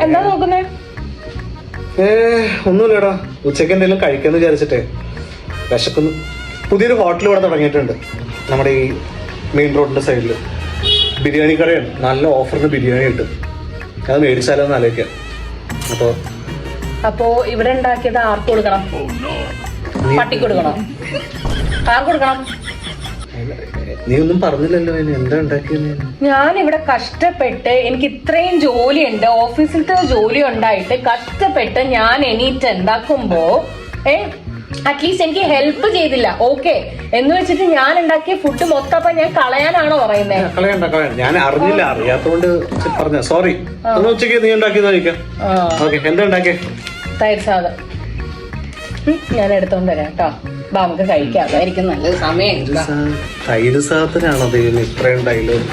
എന്താ നോക്കുന്നേ? ഒന്നുമില്ലടാ, ഉച്ചക്ക് എന്തെങ്കിലും കഴിക്കാന്ന് വിചാരിച്ചിട്ടേ വിശക്കുന്നു. പുതിയൊരു ഹോട്ടൽ ഇവിടെ തുടങ്ങിയിട്ടുണ്ട് നമ്മുടെ ഈ മെയിൻ റോഡിന്റെ സൈഡിൽ. ബിരിയാണി കടയാണ്, നല്ല ഓഫറിന് ബിരിയാണി കിട്ടും. അത് മേടിച്ചാലോന്ന് ആലോചിക്കാം. അപ്പോ ഇവിടെ ഉണ്ടാക്കിയത് ആർക്ക് കൊടുക്കണം? പട്ടിക്ക് കൊടുക്കണം? ആർക്ക് കൊടുക്കണം? നീ ഒന്നും പറഞ്ഞില്ലല്ലോ. എന്താ ഉണ്ടാക്കിയത്? ഞാൻ ഇവിടെ കഷ്ടപ്പെട്ട്, എനിക്ക് ഇത്രയും ജോലിയുണ്ട്, ഓഫീസിലത്തെ ജോലി ഉണ്ടായിട്ട് കഷ്ടപ്പെട്ട് ഞാൻ എണീറ്റ് ഉണ്ടാക്കുമ്പോ അറ്റ്ലീസ്റ്റ് എനിക്ക് ഹെൽപ്പ് ചെയ്തില്ല. ഓക്കെ എന്ന് വെച്ചിട്ട് ഞാൻ ഉണ്ടാക്കിയ ഫുഡ് മൊത്തം ഞാൻ കളയാനാണോ പറയുന്നത്? കളയണ്ട, ഞാൻ അറിഞ്ഞില്ല, അറിയാത്തോണ്ട് പറഞ്ഞ സോറി. ഉച്ചക്ക് നീ ഉണ്ടാക്കിയെന്ന് കഴിക്കാം. എന്താ ഉണ്ടാക്കിയ? തൈര് സാധം ഞാൻ എടുത്തോണ്ട് വരാം കേട്ടോ. നമുക്ക് കഴിക്കാം, അതായിരിക്കും നല്ലത്. സമയം തൈര് സാധനാണോ ദൈവം ഇത്രയും ഡയലോഗ്?